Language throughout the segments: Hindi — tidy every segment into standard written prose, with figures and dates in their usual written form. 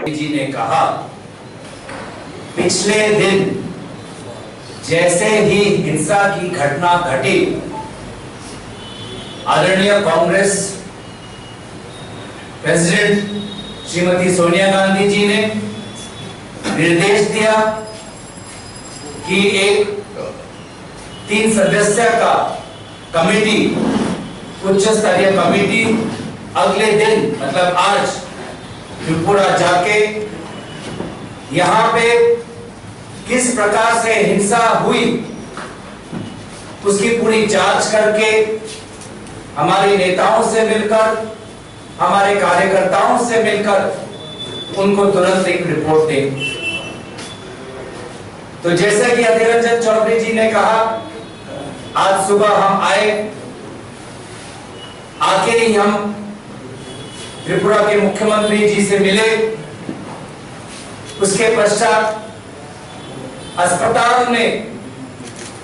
जी ने कहा, पिछले दिन जैसे ही हिंसा की घटना घटी, आदरणीय कांग्रेस प्रेसिडेंट श्रीमती सोनिया गांधी जी ने निर्देश दिया कि एक 3 सदस्य का कमेटी, उच्च स्तरीय कमेटी अगले दिन मतलब आज त्रिपुरा जाके यहाँ पे किस प्रकार से हिंसा हुई उसकी पूरी जांच करके हमारे नेताओं से मिलकर, हमारे कार्यकर्ताओं से मिलकर उनको तुरंत एक रिपोर्ट दें। तो जैसे कि अधीर रंजन चौधरी जी ने कहा, आज सुबह हम आके ही हम त्रिपुरा के मुख्यमंत्री जी से मिले। उसके पश्चात अस्पताल में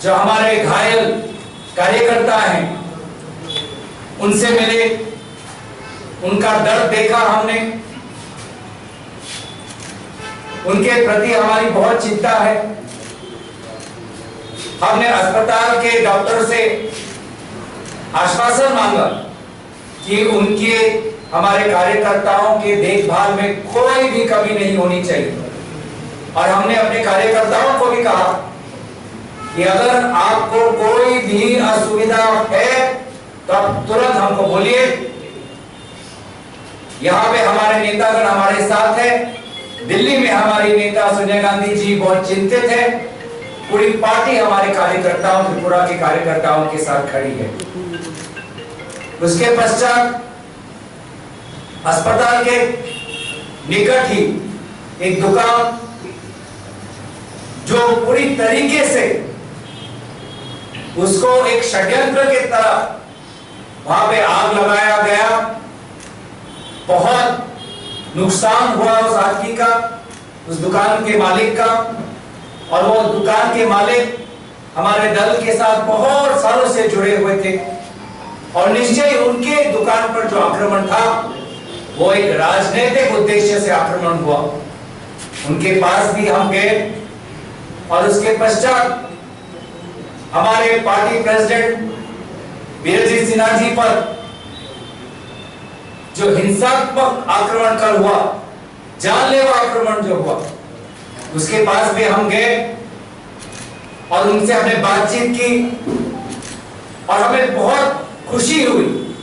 जो हमारे घायल कार्यकर्ता हैं उनसे मिले, उनका दर्द देखा हमने, उनके प्रति हमारी बहुत चिंता है। हमने अस्पताल के डॉक्टर से आश्वासन मांगा कि उनके हमारे कार्यकर्ताओं के देखभाल में कोई भी कमी नहीं होनी चाहिए, और हमने अपने कार्यकर्ताओं को भी कहा कि अगर आपको कोई भी असुविधा है तो आप तुरंत हमको बोलिए। यहाँ पे हमारे नेतागण हमारे साथ है, दिल्ली में हमारी नेता सोनिया गांधी जी बहुत चिंतित है, पूरी पार्टी हमारे कार्यकर्ताओं, त्रिपुरा के कार्यकर्ताओं के साथ खड़ी है। उसके पश्चात अस्पताल के निकट ही एक दुकान जो पूरी तरीके से उसको एक षड्यंत्र की तरह वहां पे आग लगाया गया, बहुत नुकसान हुआ उस आदमी का, उस दुकान के मालिक का। और वो दुकान के मालिक हमारे दल के साथ बहुत सालों से जुड़े हुए थे, और निश्चय ही उनके दुकान पर जो आक्रमण था वो एक राजनीतिक उद्देश्य से आक्रमण हुआ। उनके पास भी हम गए, और उसके पश्चात हमारे पार्टी प्रेसिडेंट वीरजी सिन्हा जी पर जो हिंसात्मक आक्रमण कल हुआ, जानलेवा आक्रमण जो हुआ, उसके पास भी हम गए और उनसे हमने बातचीत की, और हमें बहुत खुशी हुई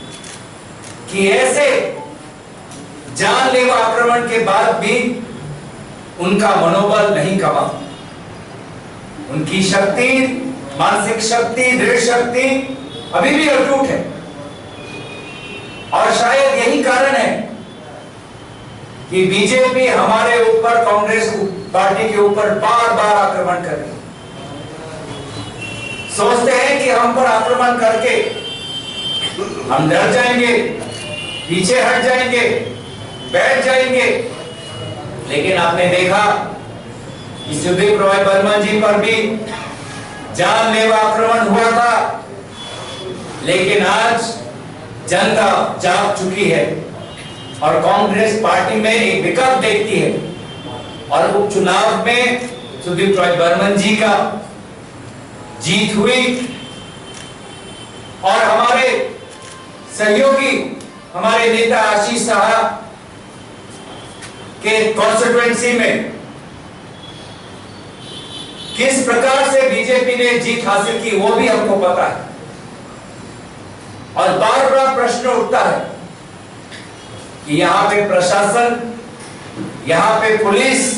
कि ऐसे जानलेवा आक्रमण के बाद भी उनका मनोबल नहीं कमा। उनकी शक्ति, मानसिक शक्ति, दृढ़ शक्ति अभी भी अटूट है, और शायद यही कारण है कि बीजेपी हमारे ऊपर, कांग्रेस पार्टी के ऊपर बार बार आक्रमण कर रही है। सोचते हैं कि हम पर आक्रमण करके हम डर जाएंगे, पीछे हट जाएंगे, बैठ जाएंगे, लेकिन आपने देखा कि सुदीप रॉय बर्मन जी पर भी जानलेवा आक्रमण हुआ था, लेकिन आज जनता जाग चुकी है और कांग्रेस पार्टी में एक विकल्प देखती है, और उपचुनाव में सुदीप रॉय बर्मन जी का जीत हुई, और हमारे सहयोगी, हमारे नेता आशीष शाह के कॉन्स्टिट्यूएंसी में किस प्रकार से बीजेपी ने जीत हासिल की वो भी हमको पता है। और बार बार प्रश्न उठता है कि यहाँ पे प्रशासन, यहाँ पे पुलिस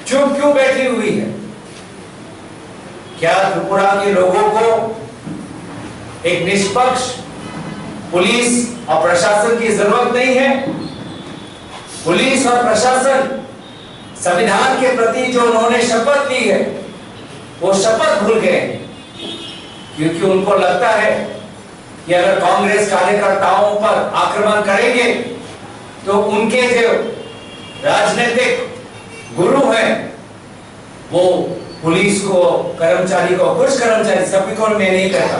चुप क्यों बैठी हुई है? क्या त्रिपुरा के लोगों को एक निष्पक्ष पुलिस और प्रशासन की जरूरत नहीं है? पुलिस और प्रशासन संविधान के प्रति जो उन्होंने शपथ ली है वो शपथ भूल गए, क्योंकि उनको लगता है कि अगर कांग्रेस कार्यकर्ताओं पर आक्रमण करेंगे तो उनके जो राजनीतिक गुरु हैं वो पुलिस को, कर्मचारी को, कुछ कर्मचारी, सभी को मैं नहीं कहता,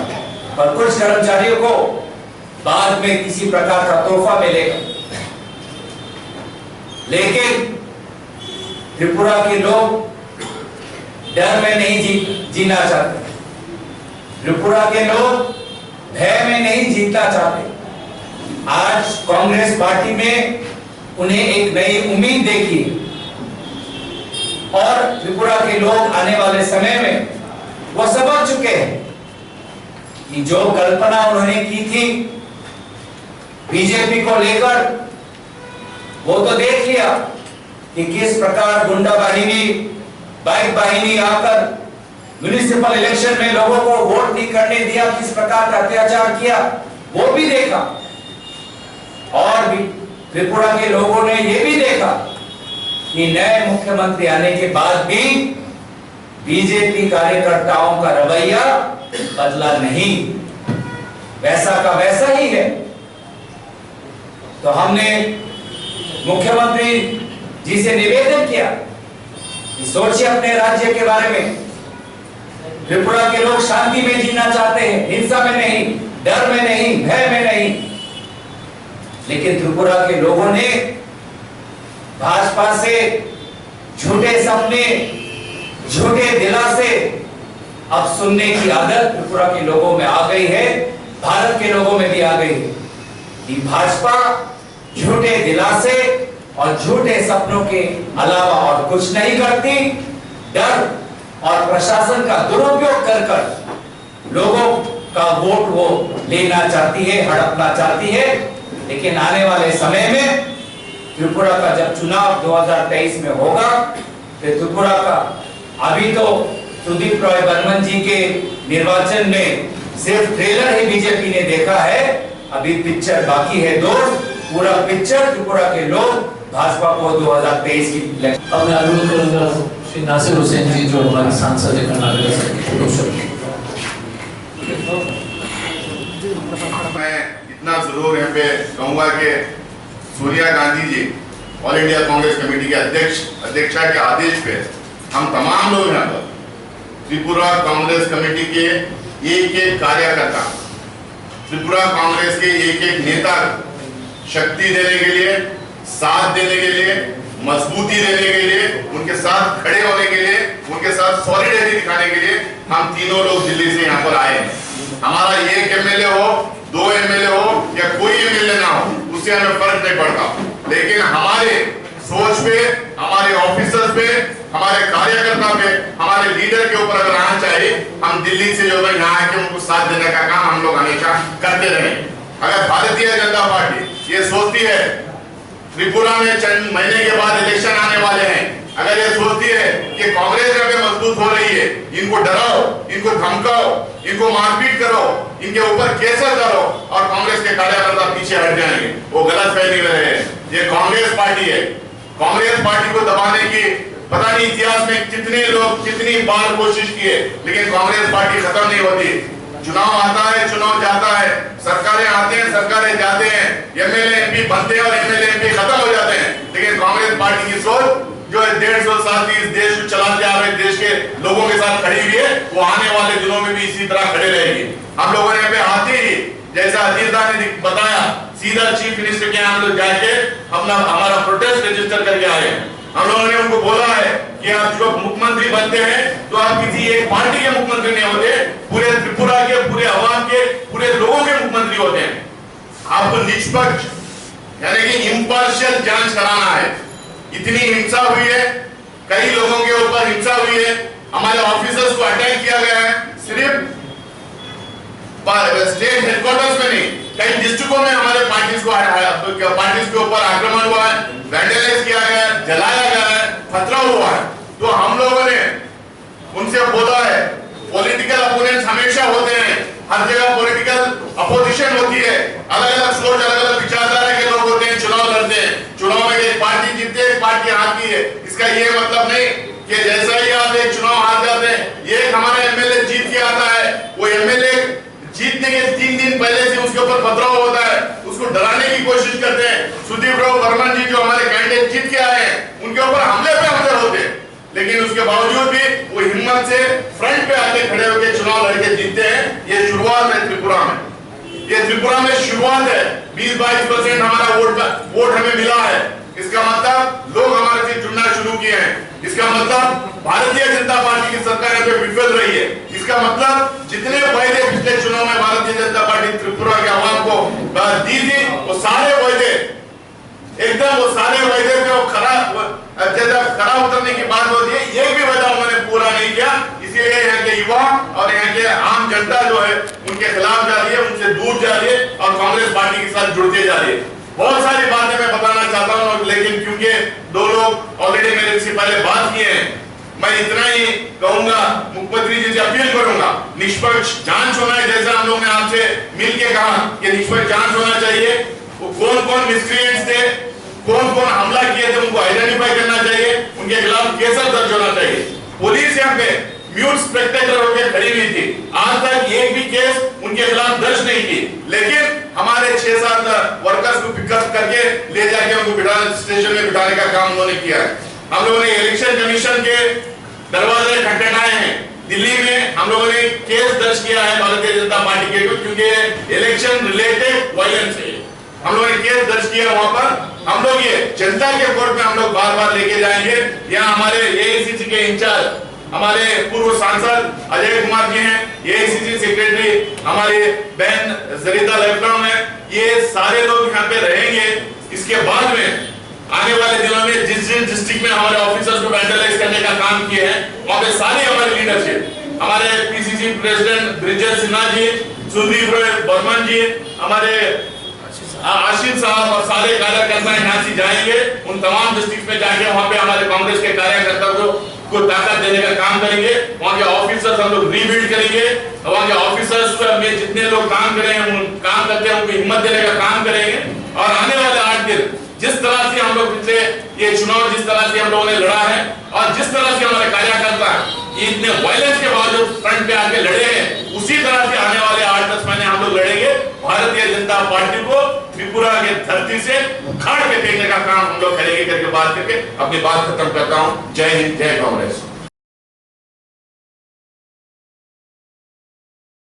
पर कुछ कर्मचारियों को बाद में किसी प्रकार का तोहफा मिलेगा। लेकिन त्रिपुरा के लोग डर में नहीं जीना चाहते, त्रिपुरा के लोग भय में नहीं जीतना चाहते। आज कांग्रेस पार्टी में उन्हें एक नई उम्मीद देखी और त्रिपुरा के लोग आने वाले समय में वो समझ चुके हैं कि जो कल्पना उन्होंने की थी बीजेपी को लेकर, वो तो देख लिया कि किस प्रकार गुंडा बाहिनी, बाइक बाहिनी आकर म्युनिसिपल इलेक्शन में लोगों को वोट नहीं करने दिया, किस प्रकार का अत्याचार किया वो भी देखा। और भी त्रिपुरा के लोगों ने ये भी देखा कि नए मुख्यमंत्री आने के बाद भी बीजेपी कार्यकर्ताओं का रवैया बदला नहीं, वैसा का वैसा ही है। तो हमने मुख्यमंत्री जी से निवेदन किया कि सोचिए अपने राज्य के बारे में। त्रिपुरा के लोग शांति में जीना चाहते हैं, हिंसा में नहीं, डर में नहीं, भय में नहीं। लेकिन त्रिपुरा के लोगों ने भाजपा से झूठे सपने, झूठे दिलासे अब सुनने की आदत त्रिपुरा के लोगों में आ गई है, भारत के लोगों में भी आ गई है कि भाजपा झूठे दिलासे और झूठे सपनों के अलावा और कुछ नहीं करती। डर और प्रशासन का दुरुपयोग कर कर लोगों का वोट वो लेना चाहती है, हड़पना चाहती है। लेकिन आने वाले समय में त्रिपुरा का जब चुनाव 2023 में होगा, तो त्रिपुरा का अभी तो सुदीप रॉय बर्मन जी के निर्वाचन में सिर्फ ट्रेलर ही बीजेपी ने देखा है, अभी पिक्चर बाकी है दोस्त। पूरा पिक्चर त्रिपुरा के लोग भाजपा को 2023 की। अब मैं अनुरोध करूंगा श्री नासिर हुसैन जी जो हमारे सांसद है कर्नाटक से। मैं इतना जरूर यहाँ पे कहूंगा कि Sonia Gandhi ji all India Congress committee के अध्यक्षा के आदेश पे हम तमाम लोग यहाँ पर त्रिपुरा कांग्रेस कमेटी के एक एक कार्यकर्ता, त्रिपुरा कांग्रेस के एक एक नेता शक्ति देने के लिए, साथ देने के लिए, मजबूती देने के लिए, उनके साथ खड़े होने के लिए, उनके साथ सॉलिडेरिटी दिखाने के लिए हम तीनों लोग दिल्ली से यहाँ पर आए हैं। हमारा एक एमएलए हो, 2 एमएलए हो या कोई एमएलए ना हो, उससे हमें फर्क नहीं पड़ता। लेकिन हमारे सोच पे, हमारे ऑफिसर्स पे, हमारे कार्यकर्ता पे, हमारे लीडर के ऊपर अगर आना चाहिए, हम दिल्ली से जो है यहाँ आके उनको साथ देने का काम हम लोग हमेशा करते रहे। अगर भारतीय जनता पार्टी ये सोचती है त्रिपुरा में चंद महीने के बाद इलेक्शन आने वाले हैं, अगर ये सोचती है कि कांग्रेस अगर मजबूत हो रही है, इनको डराओ, इनको धमकाओ, इनको मारपीट करो, इनके ऊपर केसेस करो और कांग्रेस के कार्यकर्ता पीछे हट जाएंगे, वो गलत फहमी में रहे। ये कांग्रेस पार्टी है। कांग्रेस पार्टी को दबाने की पता नहीं इतिहास में कितने लोग कितनी बार कोशिश किए, लेकिन कांग्रेस पार्टी खत्म नहीं होती। चुनाव आता है, चुनाव जाता है, सरकारें आते हैं, सरकारें जाते हैं, एमएलए एमपी बनते हैं और एमएलए एमपी खत्म हो जाते हैं। लेकिन कांग्रेस पार्टी की सोच जो है 150 साल की इस देश को चलाते आ रहे देश के लोगों के साथ खड़ी हुई है, वो आने वाले दिनों में भी इसी तरह खड़े रहेगी। हम लोगों ने पे आते ही जैसा अजीजा ने बताया, सीधा चीफ मिनिस्टर के यहाँ हम लोग जाके हमारा प्रोटेस्ट रजिस्टर करके आए हैं। हम लोगों ने उनको बोला है कि आप जो मुख्यमंत्री बनते हैं तो आप किसी एक पार्टी के मुख्यमंत्री नहीं होते, पूरे त्रिपुरा के, पूरे अवाम के, पूरे लोगों के मुख्यमंत्री होते हैं। आपको निष्पक्ष यानी कि इम्पार्शियल जांच कराना है। इतनी हिंसा हुई है, कई लोगों के ऊपर हिंसा हुई है, हमारे ऑफिसर्स को अटैक किया गया है, सिर्फ स्टेट हेडक्वार्टर्स में नहीं, कई डिस्ट्रिक्टों में हमारे पार्टीज के ऊपर आक्रमण हुआ है, वैंडलाइज किया गया है, जलाया गया है, खतरा हुआ है। तो हम लोगों ने उनसे बोला है, पॉलिटिकल अपोनेंट्स हमेशा होते हैं, हर जगह पॉलिटिकल अपोजिशन होती है, अलग अलग सोच, अलग अलग विचारधारा के लोग होते हैं, चुनाव लड़ते हैं। चुनाव में एक पार्टी जीतती है, एक पार्टी हारती है। इसका ये मतलब नहीं कि जैसा ही आप एक चुनाव हार जाते हैं, ये हमारा एमएलए जीत के आता है, वो एमएलए जीतने के 3 दिन पहले से उसके ऊपर पथराव होता है, उसको डराने की कोशिश करते हैं। सुदीप राव बर्मन जी जो हमारे कैंडिडेट जीत के आए हैं, उनके ऊपर हमले पे हमले होते हैं, लेकिन उसके बावजूद भी वो हिम्मत से फ्रंट पे आके खड़े होकर चुनाव लड़के जीतते हैं। ये शुरुआत है त्रिपुरा में, ये त्रिपुरा में शुरुआत है। 20-22% हमारा वोट हमें मिला है। इसका मतलब लोग हमारे से जुड़ना शुरू किए हैं। इसका मतलब भारतीय जनता पार्टी की सरकार यहाँ पे विफल रही है। इसका मतलब जितने वायदे पिछले चुनाव में भारतीय जनता पार्टी त्रिपुरा के आवाम को दी थी, वो सारे वायदे एकदम वो सारे वायदे पे खरा उतरने की बात होती है, एक भी वायदा उन्होंने पूरा नहीं किया। इसीलिए यहाँ के युवा और यहाँ के आम जनता जो है उनके खिलाफ जा रही है, उनसे दूर जा रही है और कांग्रेस पार्टी के साथ जुड़ते जा रही है। बहुत सारी बातें मैं बताना चाहता हूँ, लेकिन क्योंकि दो लोग ऑलरेडी मेरे से पहले बात किए हैं, मैं इतना ही कहूंगा, मुख्यमंत्री जी से अपील करूंगा, निष्पक्ष जांच होना है। जैसा हम लोग ने आपसे मिलके कहा कि निष्पक्ष जांच होना चाहिए, वो कौन कौन मिसक्रिएंट्स थे, कौन कौन हमला किए थे, उनको आइडेंटिफाई करना चाहिए, उनके खिलाफ केस दर्ज होना चाहिए। पुलिस यहाँ पे म्यूट स्पेक्टेटर होकर खड़ी हुई थी, आज तक एक भी केस उनके खिलाफ दर्ज नहीं की, लेकिन हमारे 6-7 वर्कर्स को पिकअप करके ले जाके उनको स्टेशन में बिठाने का काम उन्होंने किया है। हम लोगों ने इलेक्शन कमीशन के दरवाजे खटखटाए हैं। दिल्ली में हम लोगों ने केस दर्ज किया है भारतीय जनता पार्टी के, क्योंकि इलेक्शन रिलेटेड वायलेंस है। हम लोगों ने केस दर्ज किया वहां पर। हम लोग ये जनता के कोर्ट में हम लोग बार बार लेके जाएंगे। यहाँ हमारे एआईसीसी के इंचार्ज हमारे पूर्व सांसद अजय कुमार जी हैं, एआईसीसी सेक्रेटरी हमारे बहन सरिता लखनऊ है, ये सारे लोग यहाँ पे रहेंगे। इसके बाद में आने वाले दिनों में जिस डिस्ट्रिक्ट में हमारे ऑफिसर्स को वेंटलाइज करने का काम किए हैं, वहां पे सारी हमारी लीडरशिप, हमारे पीसीसी प्रेसिडेंट ब्रिजेश सिन्हा जी, सुदीप बर्मन जी, हमारे आशीष साहब और सारे कार्यकर्ता यहाँ से जाएंगे। उन तमाम डिस्ट्रिक्ट में जाके वहां पे हमारे कांग्रेस के कार्यकर्ताओं को ताकत देने का काम करेंगे। वहां के ऑफिसर्स हम लोग रीबिल्ड करेंगे। वहां के ऑफिसर्स में जितने लोग काम कर रहे हैं, उन काम करते हैं, उनको हिम्मत देने का काम करेंगे। और आने वाले 8 दिन जिस तरह से हम लोग पिछले ये चुनाव जिस तरह से हम लोगों ने लड़ा है और जिस तरह से हमारे कार्यकर्ता इतने वायलेंस के बावजूद फ्रंट पे आके लड़े हैं, उसी तरह से आने वाले 8-10 महीने हम लोग लड़ेंगे। भारतीय जनता पार्टी को त्रिपुरा के धरती से उखाड़ के फेंकने का काम हम लोग करेंगे करके बात करके अपनी बात खत्म करता हूं। जय हिंद, जय कांग्रेस।